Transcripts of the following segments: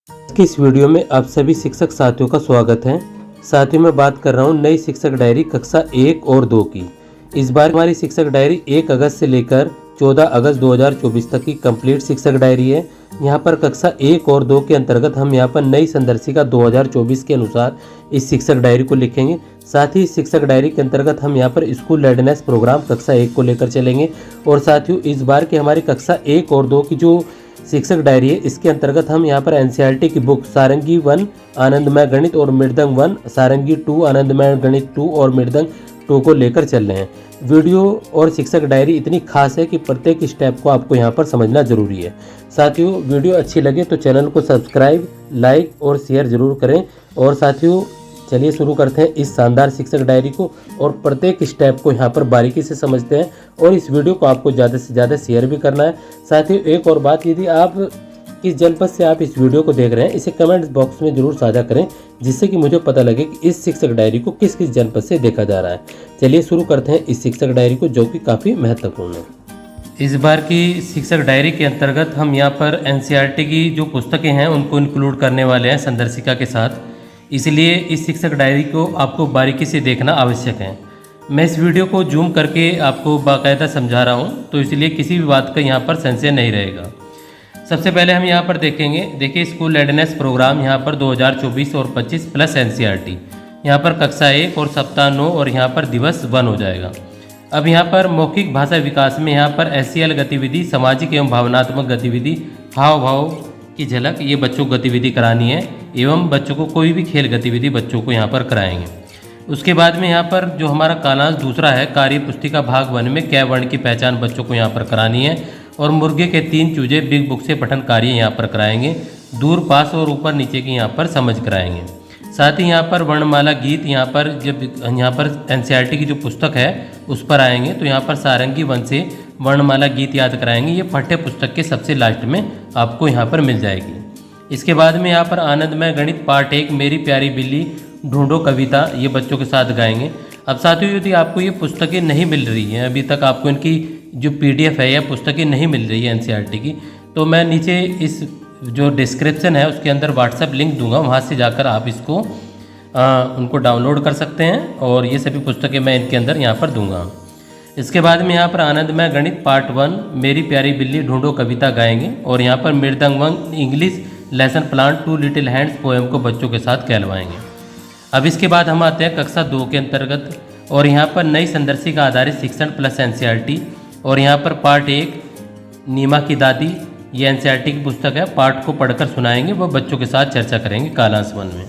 की इस वीडियो में आप सभी शिक्षक साथियों का स्वागत है। साथियों मैं बात कर रहा हूँ नई शिक्षक डायरी कक्षा 1 और 2 की। इस बार हमारी शिक्षक डायरी 1 अगस्त से लेकर 14 अगस्त 2024 तक की कंप्लीट शिक्षक डायरी है। यहाँ पर कक्षा 1 और 2 के अंतर्गत हम यहाँ पर नई संदर्शिका 2024 के अनुसार इस शिक्षक डायरी को लिखेंगे। साथ ही इस शिक्षक डायरी के अंतर्गत हम यहाँ पर स्कूल रेडनेस प्रोग्राम कक्षा 1 को लेकर चलेंगे। और साथियों इस बार की हमारी कक्षा 1 और 2 की जो शिक्षक डायरी है इसके अंतर्गत हम यहाँ पर एनसीईआरटी की बुक सारंगी 1 आनंदमय गणित और मृदंग 1, सारंगी 2 आनंदमय गणित 2 और मृदंग 2 को लेकर चल रहे हैं। वीडियो और शिक्षक डायरी इतनी खास है कि प्रत्येक स्टेप को आपको यहाँ पर समझना जरूरी है। साथियों वीडियो अच्छी लगे तो चैनल को सब्सक्राइब, लाइक और शेयर जरूर करें। और साथियों चलिए शुरू करते हैं इस शानदार शिक्षक डायरी को और प्रत्येक स्टेप को यहाँ पर बारीकी से समझते हैं। और इस वीडियो को आपको ज़्यादा से ज़्यादा शेयर भी करना है। साथियों एक और बात, यदि आप किस जनपद से आप इस वीडियो को देख रहे हैं इसे कमेंट बॉक्स में जरूर साझा करें, जिससे कि मुझे पता लगे कि इस शिक्षक डायरी को किस किस जनपद से देखा जा रहा है। चलिए शुरू करते हैं इस शिक्षक डायरी को, जो कि काफ़ी महत्वपूर्ण है। इस बार की शिक्षक डायरी के अंतर्गत हम यहाँ पर एनसीईआरटी की जो पुस्तकें हैं उनको इंक्लूड करने वाले हैं संदर्शिका के साथ, इसलिए इस शिक्षक डायरी को आपको बारीकी से देखना आवश्यक है। मैं इस वीडियो को जूम करके आपको बाकायदा समझा रहा हूँ, तो इसलिए किसी भी बात का यहाँ पर संशय नहीं रहेगा। सबसे पहले हम यहाँ पर देखेंगे, देखिए स्कूल रेडनेस प्रोग्राम यहाँ पर 2024 और 25 प्लस एनसीईआरटी, यहाँ पर कक्षा 1 और सप्ताह 9 और यहाँ पर दिवस 1 हो जाएगा। अब यहाँ पर मौखिक भाषा विकास में यहाँ पर एससीएल गतिविधि, सामाजिक एवं भावनात्मक गतिविधि, हाव भाव की झलक, ये बच्चों को गतिविधि करानी है। एवं बच्चों को कोई भी खेल गतिविधि बच्चों को यहाँ पर कराएंगे। उसके बाद में यहाँ पर जो हमारा कालांश दूसरा है, कार्य पुस्तिका भाग 1 में कै वर्ण की पहचान बच्चों को यहाँ पर करानी है। और मुर्गे के 3 चूजे बिग बुक से पठन कार्य यहाँ पर कराएंगे। दूर पास और ऊपर नीचे की यहाँ पर समझ कराएंगे। साथ ही यहाँ पर वर्णमाला गीत, यहाँ पर जब यहाँ पर एनसीईआरटी की जो पुस्तक है उस पर आएंगे, तो यहाँ पर सारंगी 1 से वर्णमाला गीत याद कराएंगे। ये पाठ्य पुस्तक के सबसे लास्ट में आपको यहाँ पर मिल जाएगी। इसके बाद में यहाँ पर आनंदमय गणित पार्ट 1 मेरी प्यारी बिल्ली ढूंढो कविता, ये बच्चों के साथ गाएंगे। अब साथियों यदि आपको ये पुस्तकें नहीं मिल रही हैं, अभी तक आपको इनकी जो पीडीएफ है या पुस्तकें नहीं मिल रही है एनसीईआरटी की, तो मैं नीचे इस जो डिस्क्रिप्शन है उसके अंदर व्हाट्सएप लिंक दूंगा, वहाँ से जाकर आप इसको उनको डाउनलोड कर सकते हैं। और ये सभी पुस्तकें मैं इनके अंदर यहाँ पर दूंगा। इसके बाद में यहाँ पर आनंदमय गणित पार्ट 1 मेरी प्यारी बिल्ली ढूंढो कविता गाएंगे। और यहाँ पर मृदंग 1 English lesson plan 2 little hands poem को बच्चों के साथ कहलवाएंगे। अब इसके बाद हम आते हैं कक्षा 2 के अंतर्गत, और यहाँ पर नई संदर्शिका आधारित शिक्षण प्लस एनसीईआरटी। और यहाँ पर पार्ट 1 नीमा की दादी, ये एनसीईआरटी की पुस्तक है, पाठ को पढ़कर सुनाएंगे, वह बच्चों के साथ चर्चा करेंगे कालांश 1 में।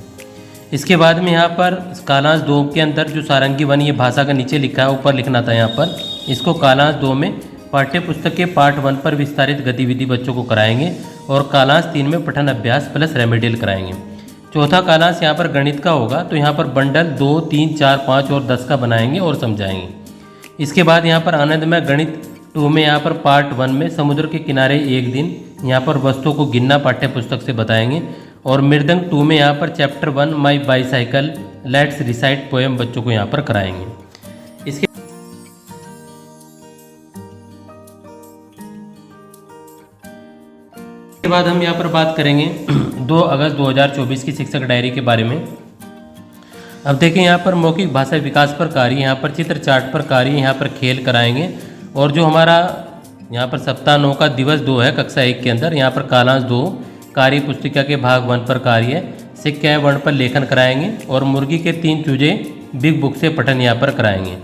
इसके बाद में यहाँ पर कालांश 2 के अंदर जो सारंगी 1, ये भाषा का नीचे लिखा है, ऊपर लिखना था यहाँ पर, इसको कालांश 2 में पाठ्य पुस्तक के पार्ट 1 पर विस्तारित गतिविधि बच्चों को कराएंगे। और कालांश 3 में पठन अभ्यास प्लस रेमेडियल कराएंगे। चौथा कालांश यहाँ पर गणित का होगा, तो यहाँ पर बंडल 2, 3, 4, 5 और 10 का बनाएंगे और समझाएंगे। इसके बाद यहाँ पर आनंदमय गणित 2 में यहाँ पर पार्ट 1 में समुद्र के किनारे एक दिन, यहाँ पर वस्तुओं को गिनना पाठ्य पुस्तक से बताएंगे। और मृदंग 2 में यहाँ पर chapter 1 my bicycle let's recite poem बच्चों को यहाँ पर कराएंगे। इसके बाद हम यहाँ पर बात करेंगे 2 अगस्त 2024 की शिक्षक डायरी के बारे में। अब देखें यहाँ पर मौखिक भाषा विकास पर कार्य, यहाँ पर चित्र चार्ट पर कार्य, यहाँ पर खेल कराएंगे। और जो हमारा यहाँ पर सप्ताह 9 का दिवस 2 है कक्षा 1 के अंदर, यहाँ पर कालांश 2 कार्य पुस्तिका के भाग 1 पर कार्य से कै वर्ण पर लेखन कराएंगे। और मुर्गी के 3 चूजे बिग बुक से पठन यहाँ पर कराएंगे।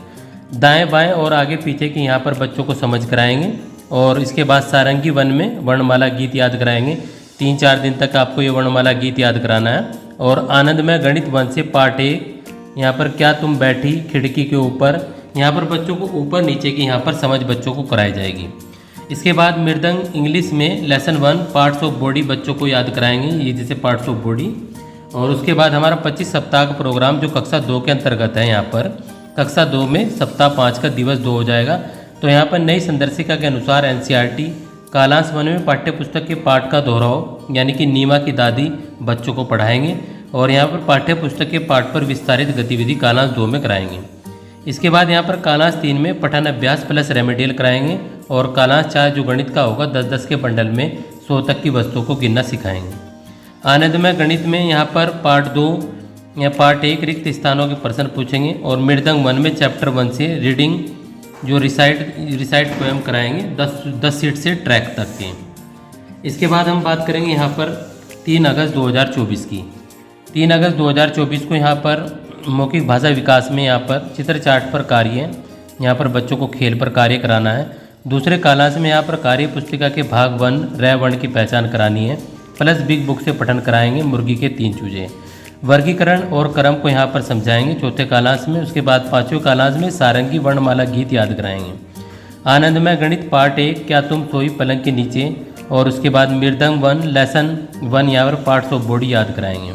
दाएं बाएं और आगे पीछे की यहाँ पर बच्चों को समझ कराएंगे। और इसके बाद सारंगी 1 में वर्णमाला गीत याद कराएंगे। 3-4 दिन तक आपको ये वर्णमाला गीत याद कराना है। और आनंदमय गणित 1 से पार्ट 1 यहाँ पर क्या तुम बैठी खिड़की के ऊपर, यहाँ पर बच्चों को ऊपर नीचे की यहाँ पर समझ बच्चों को कराई जाएगी। इसके बाद मृदंग इंग्लिश में लेसन 1 पार्ट्स ऑफ बॉडी बच्चों को याद कराएंगे, ये जैसे पार्ट्स ऑफ बॉडी। और उसके बाद हमारा 25 सप्ताह का प्रोग्राम जो कक्षा 2 के अंतर्गत है, यहाँ पर कक्षा 2 में सप्ताह 5 का दिवस 2 हो जाएगा। तो यहाँ पर नई संदर्शिका के अनुसार एनसीईआरटी कालांश 1 में पाठ्य पुस्तक के पाठ का दोहराव यानी कि नीमा की दादी बच्चों को पढ़ाएंगे। और यहाँ पर पाठ्य पुस्तक के पाठ पर विस्तारित गतिविधि कालांश 2 में कराएंगे। इसके बाद यहाँ पर कालांश 3 में पठन अभ्यास प्लस रेमेडियल कराएंगे। और कालांश 4 जो गणित का होगा 10-10 के बंडल में 100 तक की वस्तुओं को गिनना सिखाएंगे। आनंदमय गणित में यहाँ पर पार्ट 2 या पार्ट 1 रिक्त स्थानों के प्रश्न पूछेंगे और मृदंग 1 में चैप्टर 1 से रीडिंग जो रिसाइट पोएम कराएंगे 10 सीट से ट्रैक तक के। इसके बाद हम बात करेंगे यहाँ पर 3 अगस्त 2024 की। 3 अगस्त 2024 को यहाँ पर मौखिक भाषा विकास में यहाँ पर चित्र चार्ट पर कार्य, यहाँ पर बच्चों को खेल पर कार्य कराना है। दूसरे कालांश में यहाँ पर कार्य पुस्तिका के भाग 1 रै वर्ण की पहचान करानी है, प्लस बिग बुक से पठन कराएंगे मुर्गी के 3 चूजे। वर्गीकरण और क्रम को यहाँ पर समझाएंगे चौथे कालांश में। उसके बाद पाँचवें कालांश में सारंगी वर्णमाला गीत याद कराएंगे। आनंदमय गणित पार्ट 1 क्या तुम सोई पलंग के नीचे, और उसके बाद मृदंग 1 लेसन 1 यहाँ पर पार्ट्स ऑफ बॉडी याद कराएंगे।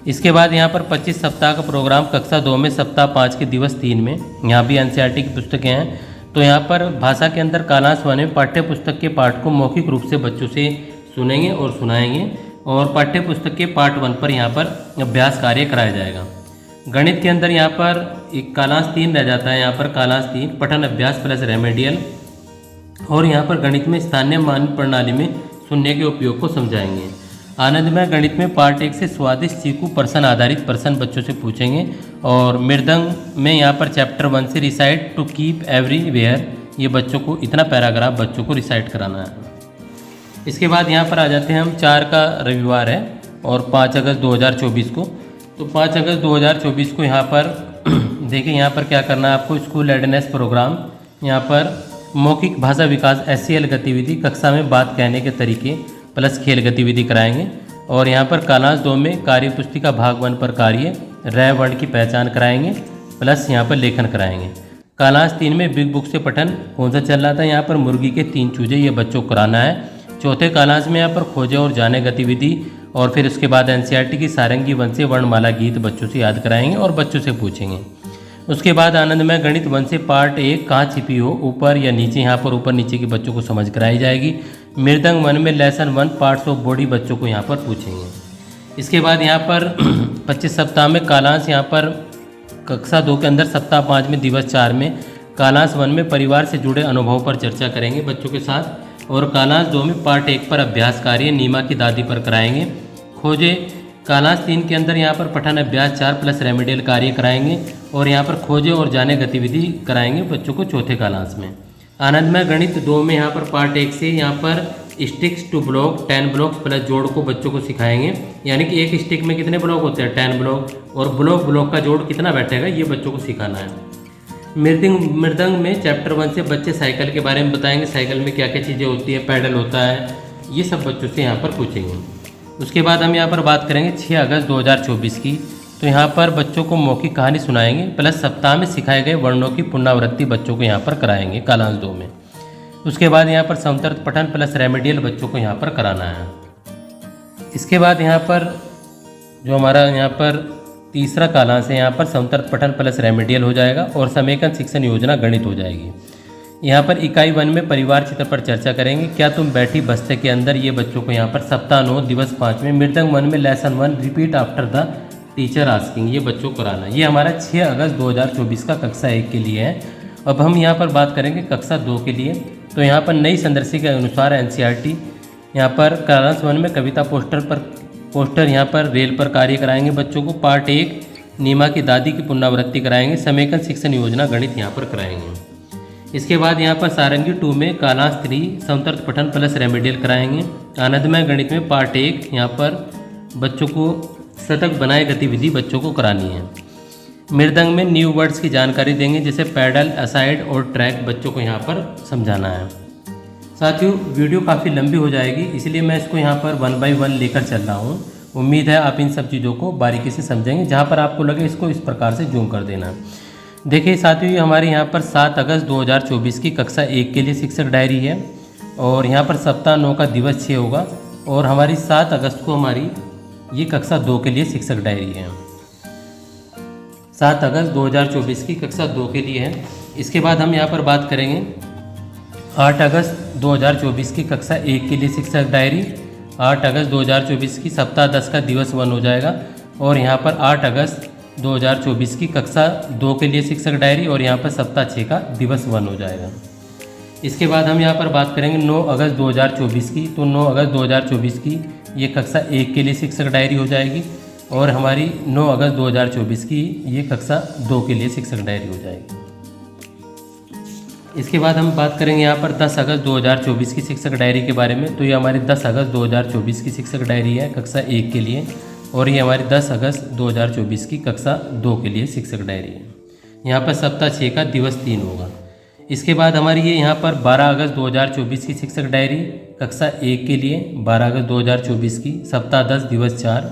इसके बाद यहाँ पर 25 सप्ताह का प्रोग्राम कक्षा 2 में सप्ताह 5 के दिवस 3 में, यहाँ भी एनसीईआरटी की पुस्तकें हैं। तो यहाँ पर भाषा के अंदर कालांश 1 में पाठ्य पुस्तक के पाठ को मौखिक रूप से बच्चों से सुनेंगे और सुनाएंगे, और पाठ्य पुस्तक के पार्ट 1 पर यहाँ पर अभ्यास कार्य कराया जाएगा। गणित के अंदर यहाँ पर एक कालांश 3 रह जाता है, यहाँ पर कालांश 3 पठन अभ्यास प्लस रेमेडियल, और यहाँ पर गणित में स्थानीय मान प्रणाली में शून्य के उपयोग को समझाएंगे। आनंदमय गणित में पार्ट 1 से स्वादिष्ट चीकू प्रश्न आधारित प्रश्न बच्चों से पूछेंगे, और मृदंग में यहाँ पर चैप्टर 1 से रिसाइट टू कीप एवरीवेयर, ये बच्चों को इतना पैराग्राफ बच्चों को रिसाइट कराना है। इसके बाद यहाँ पर आ जाते हैं हम 4 का रविवार है और 5 अगस्त 2024 को। तो 5 अगस्त 2024 को यहाँ पर देखिए यहाँ पर क्या करना है आपको, स्कूल रेडीनेस प्रोग्राम, यहाँ पर मौखिक भाषा विकास SCL गतिविधि कक्षा में बात कहने के तरीके प्लस खेल गतिविधि कराएंगे, और यहाँ पर कालांश 2 में कार्य पुस्तिका भाग 1 पर कार्य रै वर्ण की पहचान कराएंगे प्लस यहाँ पर लेखन कराएंगे। कालांश 3 में बिग बुक से पठन कौन सा चल रहा था, यहाँ पर मुर्गी के 3 चूजे, ये बच्चों को कराना है। चौथे कालांश में यहाँ पर खोजे और जाने गतिविधि, और फिर उसके बाद एनसीईआरटी की सारंगी 1 से वर्णमाला गीत बच्चों से याद कराएंगे और बच्चों से पूछेंगे। उसके बाद आनंदमय गणित 1 से पार्ट 1 कहाँ छिपी हो, ऊपर या नीचे, यहाँ पर ऊपर नीचे की बच्चों को समझ कराई जाएगी। मृदंग 1 में लेसन 1 पार्ट्स ऑफ बॉडी बच्चों को यहाँ पर पूछेंगे। इसके बाद यहाँ पर 25 सप्ताह में कालांश, यहाँ पर कक्षा 2 के अंदर सप्ताह 5 में दिवस 4 में कालांश 1 में परिवार से जुड़े अनुभवों पर चर्चा करेंगे बच्चों के साथ, और कालांश 2 में पार्ट 1 पर अभ्यास कार्य नीमा की दादी पर कराएंगे। खोजे कालांश 3 के अंदर यहाँ पर पठन अभ्यास 4 प्लस रेमेडियल कार्य कराएंगे, और यहाँ पर खोजे और जाने गतिविधि कराएंगे बच्चों को चौथे कालांश में। आनंदमय गणित 2 में यहाँ पर पार्ट 1 से यहाँ पर sticks to block 10 blocks plus जोड़ को बच्चों को सिखाएंगे, यानी कि एक स्टिक में कितने ब्लॉक होते हैं 10 ब्लॉक, और ब्लॉक का जोड़ कितना बैठेगा ये बच्चों को सिखाना है। मृदंग में चैप्टर 1 से बच्चे साइकिल के बारे में बताएंगे, साइकिल में क्या क्या चीज़ें होती हैं, पैडल होता है, ये सब बच्चों से यहाँ पर पूछेंगे। उसके बाद हम यहाँ पर बात करेंगे 6 अगस्त 2024 की। तो यहाँ पर बच्चों को मौखिक कहानी सुनाएंगे प्लस सप्ताह में सिखाए गए वर्णों की पुनरावृत्ति बच्चों को यहाँ पर कराएंगे कालांश 2 में। उसके बाद यहाँ पर समतर्थ पठन प्लस रेमेडियल बच्चों को यहाँ पर कराना है। इसके बाद यहाँ पर जो हमारा यहाँ पर तीसरा कालांश है, यहाँ पर समतर्थ पठन प्लस रेमेडियल हो जाएगा और समेकन शिक्षण योजना गणित हो जाएगी। यहाँ पर इकाई 1 में परिवार चित्र पर चर्चा करेंगे। क्या तुम बैठी बस्ते के अंदर, ये बच्चों को यहाँ पर सप्ताह 9 दिवस 5 में। मृदंग 1 में lesson 1 repeat after the teacher asking, ये बच्चों को कराना। ये हमारा 6 अगस्त 2024 का कक्षा 1 के लिए है। अब हम यहाँ पर बात करेंगे कक्षा 2 के लिए। तो यहाँ पर नई संदर्शी के अनुसार एनसीईआरटी यहाँ पर कालांश 1 में कविता पोस्टर यहाँ पर रेल पर कार्य कराएंगे बच्चों को। पार्ट 1 नीमा की दादी की पुनरावृत्ति कराएंगे। समेकन शिक्षण योजना गणित यहाँ पर कराएंगे। इसके बाद यहाँ पर सारंगी 2 में कालांश 3 समतर्थ पठन प्लस रेमेडियल कराएंगे। आनंदमय गणित में पार्ट 1 यहाँ पर बच्चों को शतक बनाए गतिविधि बच्चों को करानी है। मृदंग में न्यू वर्ड्स की जानकारी देंगे, जैसे पैडल, असाइड और ट्रैक बच्चों को यहाँ पर समझाना है। साथियों, वीडियो काफ़ी लंबी हो जाएगी, इसलिए मैं इसको यहाँ पर 1 बाय 1 लेकर चल रहा हूँ। उम्मीद है आप इन सब चीज़ों को बारीकी से समझेंगे। जहाँ पर आपको लगे इसको इस प्रकार से जूम कर देना। देखिए साथियों, ये हमारे यहाँ पर 7 अगस्त 2024 की कक्षा 1 के लिए शिक्षक डायरी है, और यहाँ पर सप्ताह 9 का दिवस 6 होगा, और हमारी 7 अगस्त को हमारी ये कक्षा 2 के लिए शिक्षक डायरी है। 7 अगस्त 2024 की कक्षा 2 के लिए है। इसके बाद हम यहाँ पर बात करेंगे 8 अगस्त 2024 की कक्षा 1 के लिए शिक्षक डायरी। 8 अगस्त 2024 की सप्ताह 10 का दिवस 1 हो जाएगा, और यहाँ पर 8 अगस्त 2024 की कक्षा 2 के लिए शिक्षक डायरी, और यहाँ पर सप्ताह 6 का दिवस 1 हो जाएगा। इसके बाद हम यहाँ पर बात करेंगे 9 अगस्त 2024 की। तो 9 अगस्त 2024 की ये कक्षा 1 के लिए शिक्षक डायरी हो जाएगी और हमारी 9 अगस्त 2024 की ये कक्षा 2 के लिए शिक्षक डायरी हो जाएगी। इसके बाद हम बात करेंगे यहाँ पर 10 अगस्त 2024 की शिक्षक डायरी के बारे में। तो ये हमारी 10 अगस्त 2024 की शिक्षक डायरी है कक्षा 1 के लिए और ये हमारी 10 अगस्त 2024 की कक्षा 2 के लिए शिक्षक डायरी है। यहाँ पर सप्ताह 6 का दिवस 3 होगा। इसके बाद हमारी ये यहाँ पर 12 अगस्त 2024 की शिक्षक डायरी कक्षा 1 के लिए 12 अगस्त 2024 की सप्ताह 10 दिवस 4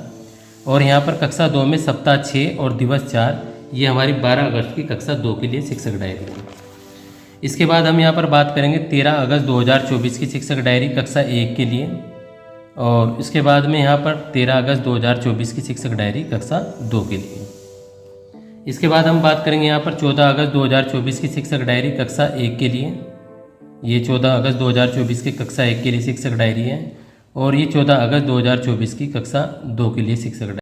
और यहाँ पर कक्षा 2 में सप्ताह 6 और दिवस 4, ये हमारी 12 अगस्त की कक्षा 2 के लिए शिक्षक डायरी है। इसके बाद हम यहाँ पर बात करेंगे 13 अगस्त 2024 की शिक्षक डायरी कक्षा 1 के लिए और इसके बाद में यहाँ पर 13 अगस्त 2024 की शिक्षक डायरी कक्षा 2 के लिए। इसके बाद हम बात करेंगे यहाँ पर 14 अगस्त 2024 की शिक्षक डायरी कक्षा 1 के लिए। ये 14 अगस्त 2024 की कक्षा 1 के लिए शिक्षक डायरी है और ये 14 अगस्त 2024 की कक्षा 2 के लिए शिक्षक डायरी।